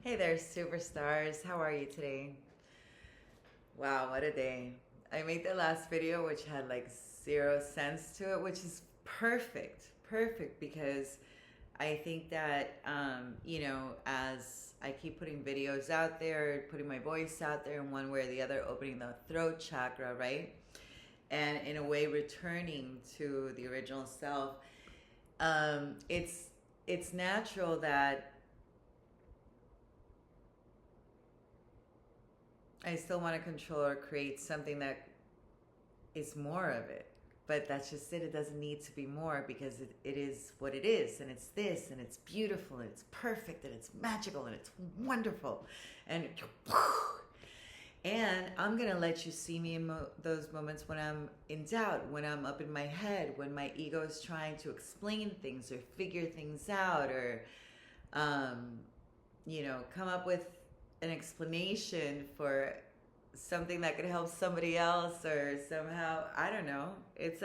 Hey there, superstars. How are you today? Wow, what a day. I made the last video which had like 0 sense to it, which is perfect. Perfect because I think that, as I keep putting videos out there, putting my voice out there in one way or the other, opening the throat chakra, right? And in a way, returning to the original self, it's natural that I still want to control or create something that is more of it. But that's just it. It doesn't need to be more because it is what it is. And it's this. And it's beautiful. And it's perfect. And it's magical. And it's wonderful. And I'm going to let you see me in those moments when I'm in doubt, when I'm up in my head, when my ego is trying to explain things or figure things out or, come up with an explanation for something that could help somebody else or somehow, I don't know. It's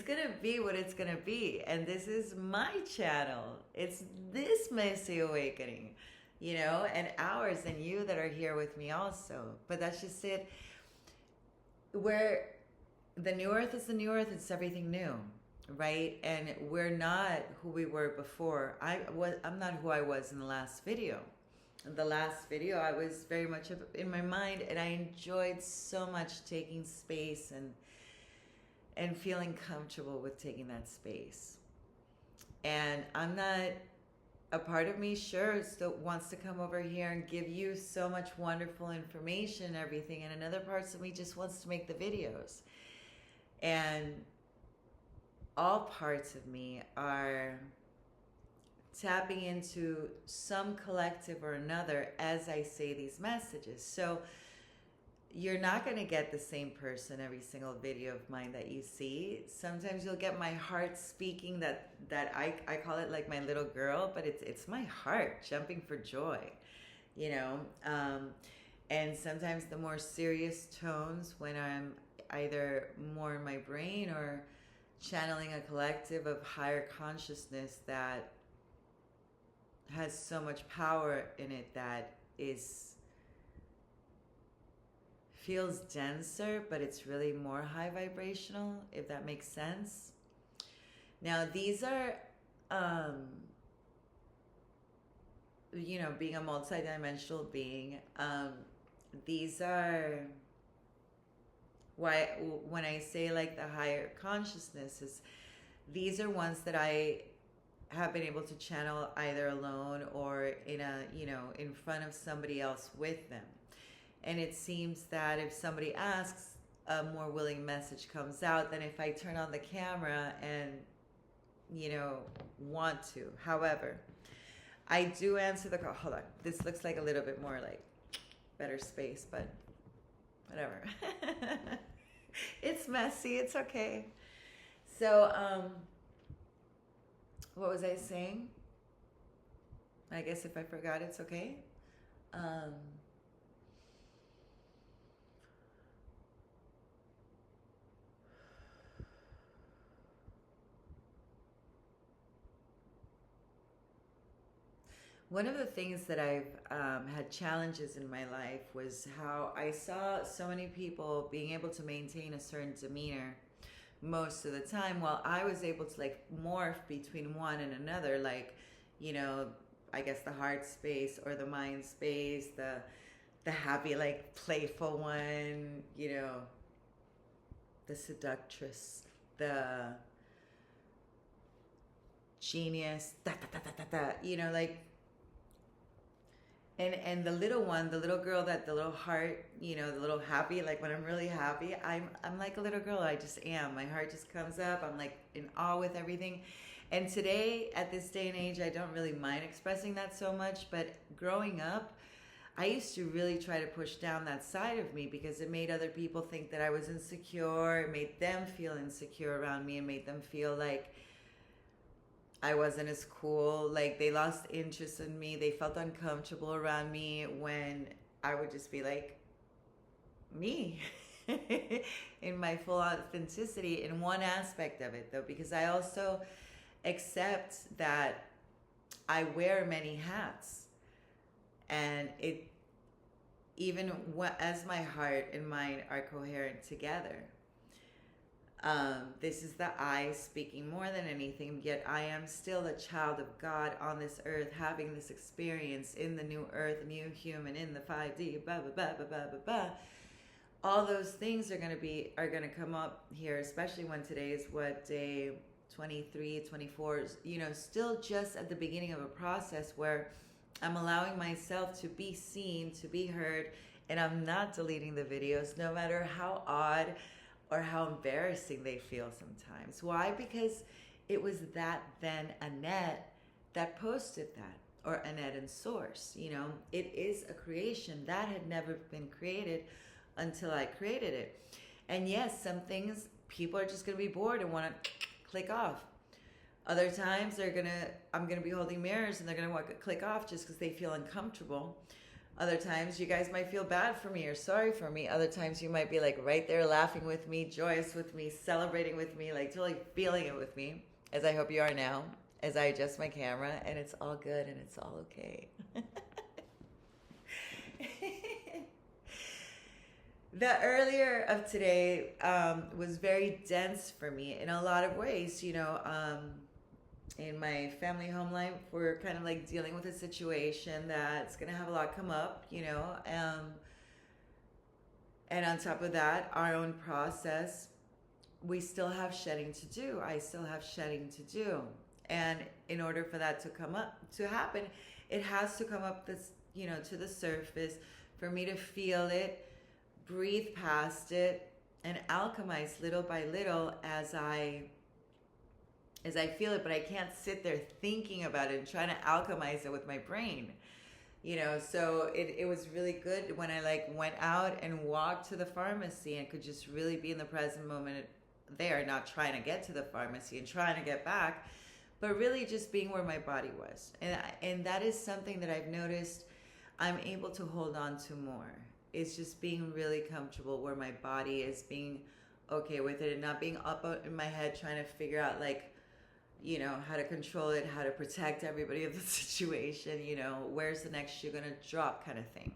gonna be what it's gonna be, and this is my channel. It's this messy awakening, and ours and you that are here with me also. But that's just it. Where the new earth is the new earth, it's everything new, right? And we're not who we were before. I'm not who I was in the last video. In the last video, I was very much in my mind, and I enjoyed so much taking space and feeling comfortable with taking that space. And I'm not, a part of me sure still wants to come over here and give you so much wonderful information and everything, and another parts of me just wants to make the videos. And all parts of me are tapping into some collective or another as I say these messages. So you're not going to get the same person every single video of mine that you see. Sometimes you'll get my heart speaking, that I call it like my little girl, but it's my heart jumping for joy, and sometimes the more serious tones when I'm either more in my brain or channeling a collective of higher consciousness that has so much power in it that feels denser, but it's really more high vibrational, if that makes sense. Now these are being a multidimensional being, these are why when I say like the higher consciousnesses, these are ones that I have been able to channel either alone or in front of somebody else with them. And it seems that if somebody asks, a more willing message comes out than if I turn on the camera and want to. However, I do answer the call. Hold on, this looks like a little bit more like better space, but whatever. It's messy, it's okay. So what was I saying? I guess if I forgot, it's okay. One of the things that I've had challenges in my life was how I saw so many people being able to maintain a certain demeanor most of the time, while I was able to like morph between one and another, like, I guess the heart space or the mind space, the happy, like playful one, the seductress, the genius, like, and the little one, the little girl, that the little heart, the little happy, like when I'm really happy, I'm like a little girl. I just am. My heart just comes up. I'm like in awe with everything. And today, at this day and age, I don't really mind expressing that so much. But growing up, I used to really try to push down that side of me because it made other people think that I was insecure. It made them feel insecure around me and made them feel like I wasn't as cool. Like they lost interest in me. They felt uncomfortable around me when I would just be like me in my full authenticity in one aspect of it, though, because I also accept that I wear many hats, and it even as my heart and mind are coherent together. This is the I speaking more than anything, yet I am still a child of God on this earth, having this experience in the new earth, new human in the 5D, blah, blah, blah, blah, blah, blah, blah. All those things are gonna come up here, especially when today is what, day 23, 24, still just at the beginning of a process where I'm allowing myself to be seen, to be heard, and I'm not deleting the videos, no matter how odd or how embarrassing they feel sometimes. Why? Because it was that then Annette that posted that, or Annette and Source. It is a creation that had never been created until I created it. And yes, some things people are just gonna be bored and wanna click off. Other times I'm gonna be holding mirrors and they're gonna want to click off just because they feel uncomfortable. Other times you guys might feel bad for me or sorry for me. Other times you might be like right there laughing with me, joyous with me, celebrating with me, like totally feeling it with me, as I hope you are now, as I adjust my camera, and it's all good and it's all okay. The earlier of today was very dense for me in a lot of ways. In my family home life, we're kind of like dealing with a situation that's going to have a lot come up, and on top of that, our own process, we still have shedding to do. I still have shedding to do. And in order for that to happen, it has to come up to the surface for me to feel it, breathe past it, and alchemize little by little as I feel it, but I can't sit there thinking about it and trying to alchemize it with my brain. So it was really good when I went out and walked to the pharmacy and could just really be in the present moment there, not trying to get to the pharmacy and trying to get back, but really just being where my body was. And that is something that I've noticed I'm able to hold on to more. It's just being really comfortable where my body is, being okay with it and not being up in my head trying to figure out how to control it, how to protect everybody of the situation, where's the next shoe gonna drop kind of thing.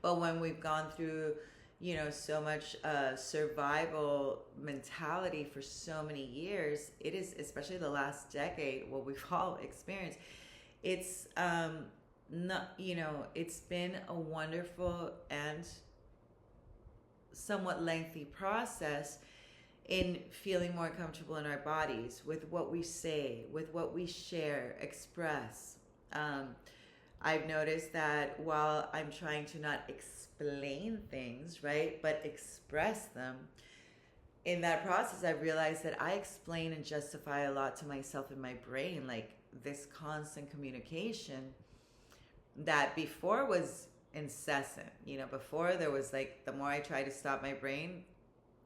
But when we've gone through, so much survival mentality for so many years, it is, especially the last decade, what we've all experienced, it's it's been a wonderful and somewhat lengthy process in feeling more comfortable in our bodies with what we say, with what we share, express. I've noticed that while I'm trying to not explain things, right, but express them, in that process, I've realized that I explain and justify a lot to myself in my brain, this constant communication that before was incessant. Before there was the more I tried to stop my brain,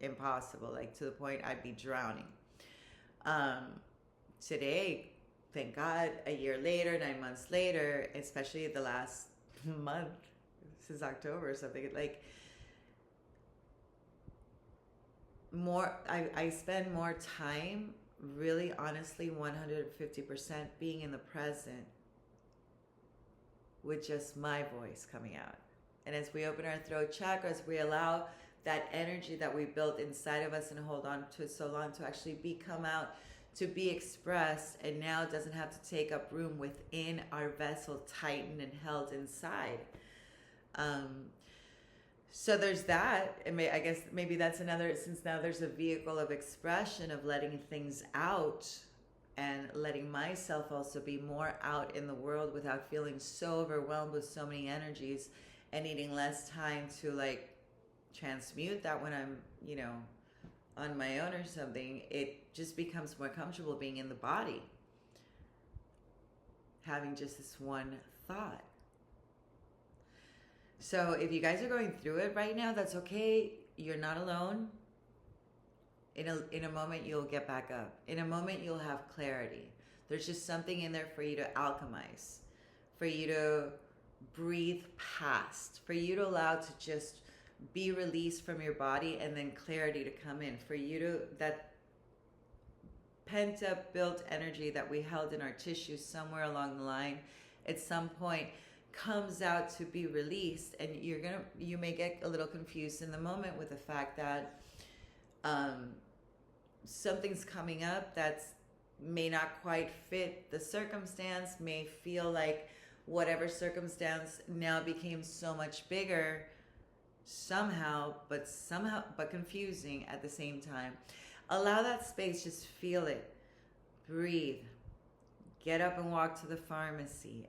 impossible, to the point I'd be drowning. Today, thank God, a year later, 9 months later, especially the last month, since October or something, I spend more time, really honestly, 150% being in the present with just my voice coming out. And as we open our throat chakras, we allow that energy that we built inside of us and hold on to so long to actually come out, to be expressed, and now it doesn't have to take up room within our vessel, tightened and held inside. So there's that. And I guess maybe that's another, since now there's a vehicle of expression, of letting things out and letting myself also be more out in the world without feeling so overwhelmed with so many energies and needing less time to transmute that when I'm, on my own or something. It just becomes more comfortable being in the body, having just this one thought. So if you guys are going through it right now, that's okay. You're not alone. In a moment, you'll get back up. In a moment, you'll have clarity. There's just something in there for you to alchemize, for you to breathe past, for you to allow to just be released from your body, and then clarity to come in, for you to, that pent up built energy that we held in our tissues somewhere along the line at some point comes out to be released, and you may get a little confused in the moment with the fact that something's coming up that's may not quite fit the circumstance, may feel like whatever circumstance now became so much bigger somehow but confusing at the same time. Allow that space, just feel it, breathe, get up and walk to the pharmacy,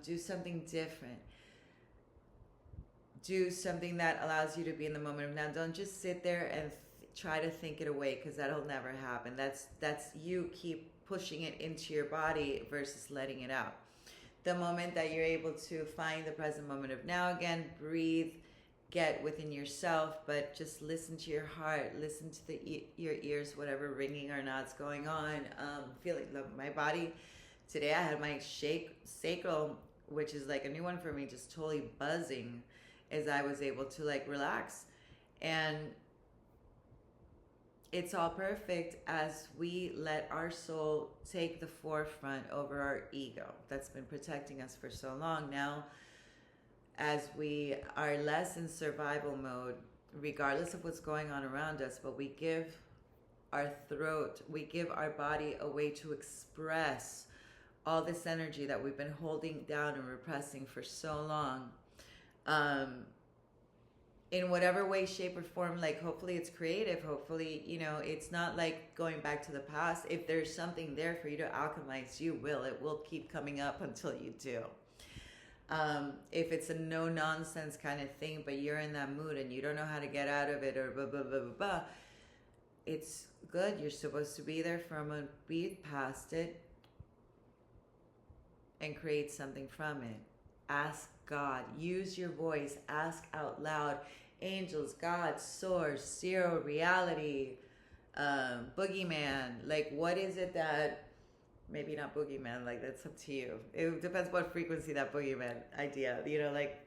do something different, do something that allows you to be in the moment of now. Don't just sit there and try to think it away, because that'll never happen. That's you keep pushing it into your body versus letting it out. The moment that you're able to find the present moment of now again, breathe, get within yourself, but just listen to your heart, listen to your ears, whatever ringing or not's going on. Feeling my body. Today I had my sacral, which is like a new one for me, just totally buzzing as I was able to like relax. And it's all perfect as we let our soul take the forefront over our ego that's been protecting us for so long. Now, as we are less in survival mode, regardless of what's going on around us, but we give our throat, we give our body a way to express all this energy that we've been holding down and repressing for so long. In whatever way, shape, or form, like hopefully it's creative, hopefully, it's not like going back to the past. If there's something there for you to alchemize, it will keep coming up until you do. If it's a no nonsense kind of thing, but you're in that mood and you don't know how to get out of it, or blah, blah, blah, blah, blah, it's good. You're supposed to be there for a moment, breathe past it, and create something from it. Ask God, use your voice, ask out loud. Angels, God, source, zero, reality, boogeyman. Like, what is it that, maybe not boogeyman, like that's up to you. It depends what frequency that boogeyman idea, like,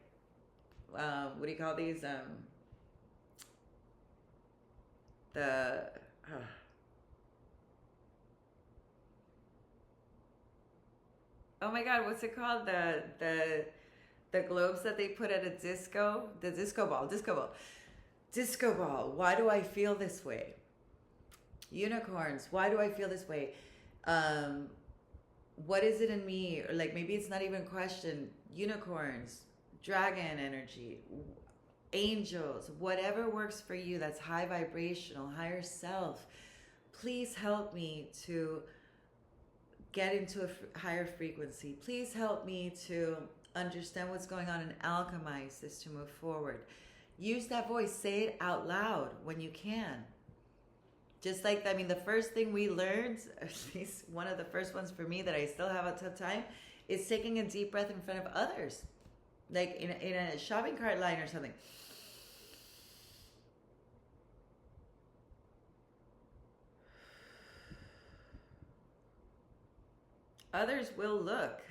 what do you call these? Oh my God, what's it called? The globes that they put at a disco, the disco ball. Why do I feel this way? Unicorns. Why do I feel this way? What is it in me? Or like maybe it's not even a question. Unicorns, dragon energy, angels, whatever works for you. That's high vibrational, higher self. Please help me to get into a higher frequency. Please help me to understand what's going on and alchemize this to move forward. Use that voice. Say it out loud when you can. Just like, the first thing we learned, at least one of the first ones for me that I still have a tough time, is taking a deep breath in front of others. Like in a shopping cart line or something. Others will look.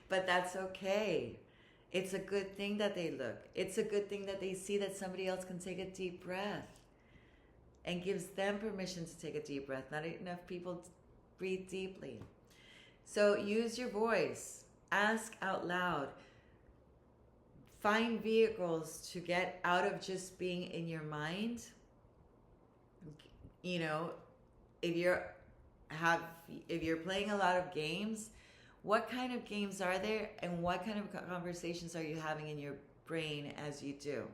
But that's okay. It's a good thing that they look. It's a good thing that they see that somebody else can take a deep breath and gives them permission to take a deep breath. Not enough people breathe deeply. So use your voice. Ask out loud. Find vehicles to get out of just being in your mind. If you're playing a lot of games, what kind of games are there, and what kind of conversations are you having in your brain as you do?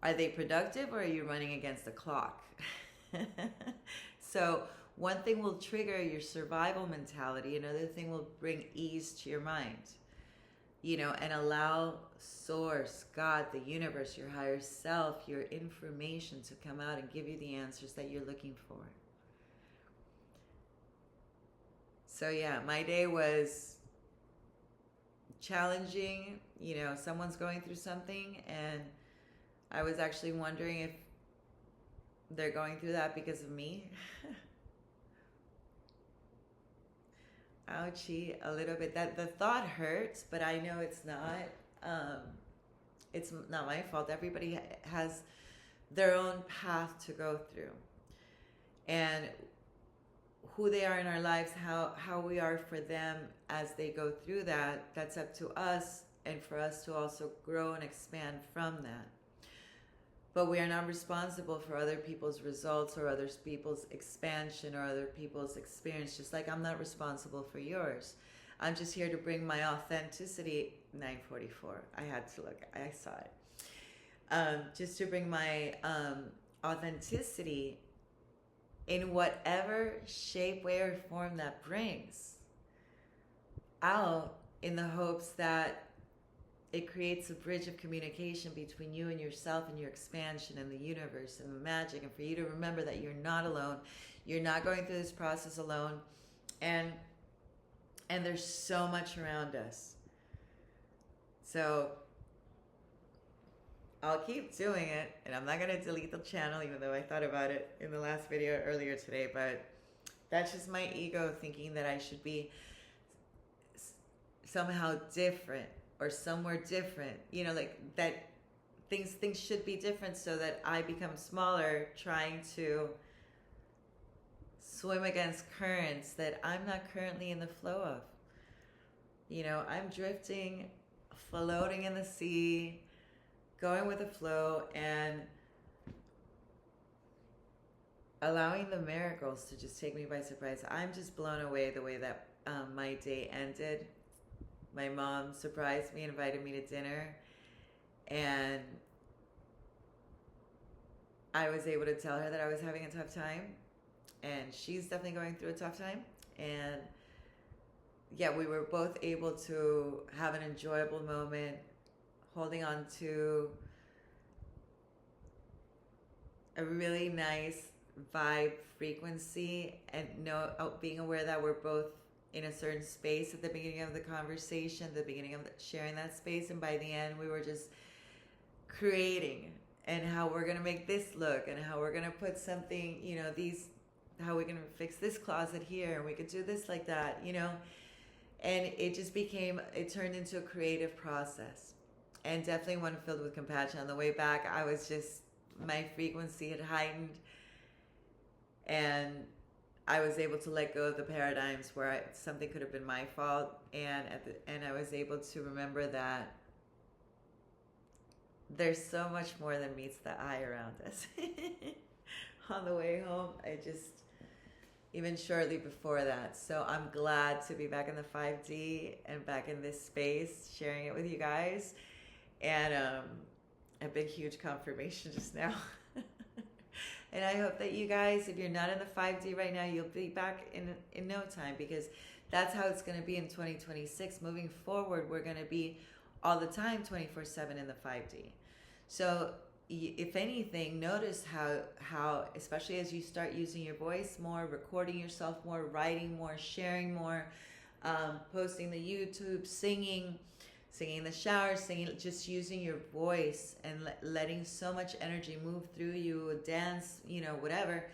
Are they productive, or are you running against the clock? So one thing will trigger your survival mentality. Another thing will bring ease to your mind. And allow source, God, the universe, your higher self, your information to come out and give you the answers that you're looking for. So yeah, my day was challenging. Someone's going through something, and I was actually wondering if they're going through that because of me. Ouchie, a little bit. That the thought hurts, but I know it's not. It's not my fault. Everybody has their own path to go through. and who they are in our lives, how we are for them as they go through that. That's up to us, and for us to also grow and expand from that. But we are not responsible for other people's results or other people's expansion or other people's experience, just like I'm not responsible for yours. I'm just here to bring my authenticity. 9:44. I had to look. I saw it. Just to bring my authenticity in whatever shape, way, or form that brings out, in the hopes that it creates a bridge of communication between you and yourself and your expansion and the universe and the magic, and for you to remember that you're not alone. You're not going through this process alone. And there's so much around us. So I'll keep doing it, and I'm not going to delete the channel, even though I thought about it in the last video earlier today, but that's just my ego thinking that I should be somehow different or somewhere different, you know, like that things should be different so that I become smaller, trying to swim against currents that I'm not currently in the flow of. You know, I'm drifting, floating in the sea, going with the flow, and allowing the miracles to just take me by surprise. I'm just blown away the way that my day ended. My mom surprised me, invited me to dinner, and I was able to tell her that I was having a tough time, and she's definitely going through a tough time. And yeah, we were both able to have an enjoyable moment, holding on to a really nice vibe frequency, and being aware that we're both in a certain space at the beginning of the conversation, the beginning of sharing that space, and by the end we were just creating, and how we're going to make this look, and how we're going to put something, you know, how we're going to fix this closet here, and we could do this like that, you know. And it turned into a creative process, and definitely one filled with compassion. On the way back, my frequency had heightened, and I was able to let go of the paradigms where something could have been my fault, and I was able to remember that there's so much more than meets the eye around us. On the way home, even shortly before that. So I'm glad to be back in the 5D and back in this space, sharing it with you guys. And a big, huge confirmation just now. And I hope that you guys, if you're not in the 5D right now, you'll be back in no time, because that's how it's going to be in 2026. Moving forward, we're going to be all the time 24/7 in the 5D. So if anything, notice how, especially as you start using your voice more, recording yourself more, writing more, sharing more, posting the YouTube, singing in the shower, just using your voice and letting so much energy move through you, dance, you know, whatever.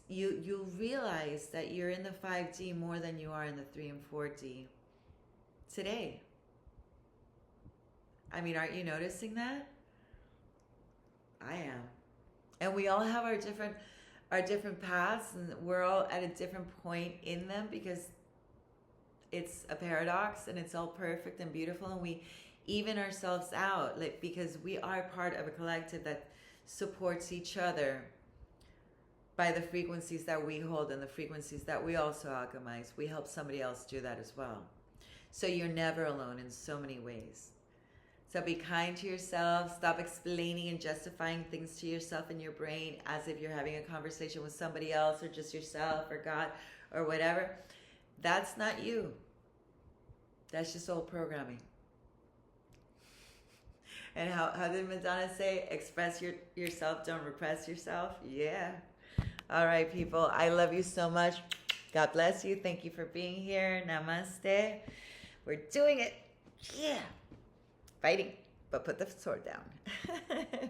You'll realize that you're in the 5D more than you are in the 3 and 4D today. I mean, aren't you noticing that? I am. And we all have our different paths, and we're all at a different point in them, because it's a paradox, and it's all perfect and beautiful, and we even ourselves out, like, because we are part of a collective that supports each other by the frequencies that we hold and the frequencies that we also alchemize. We help somebody else do that as well. So you're never alone in so many ways. So be kind to yourself. Stop explaining and justifying things to yourself in your brain as if you're having a conversation with somebody else, or just yourself or God or whatever. That's not you. That's just old programming. And how did Madonna say? Express yourself, don't repress yourself. Yeah. All right, people. I love you so much. God bless you. Thank you for being here. Namaste. We're doing it. Yeah. Fighting, but put the sword down.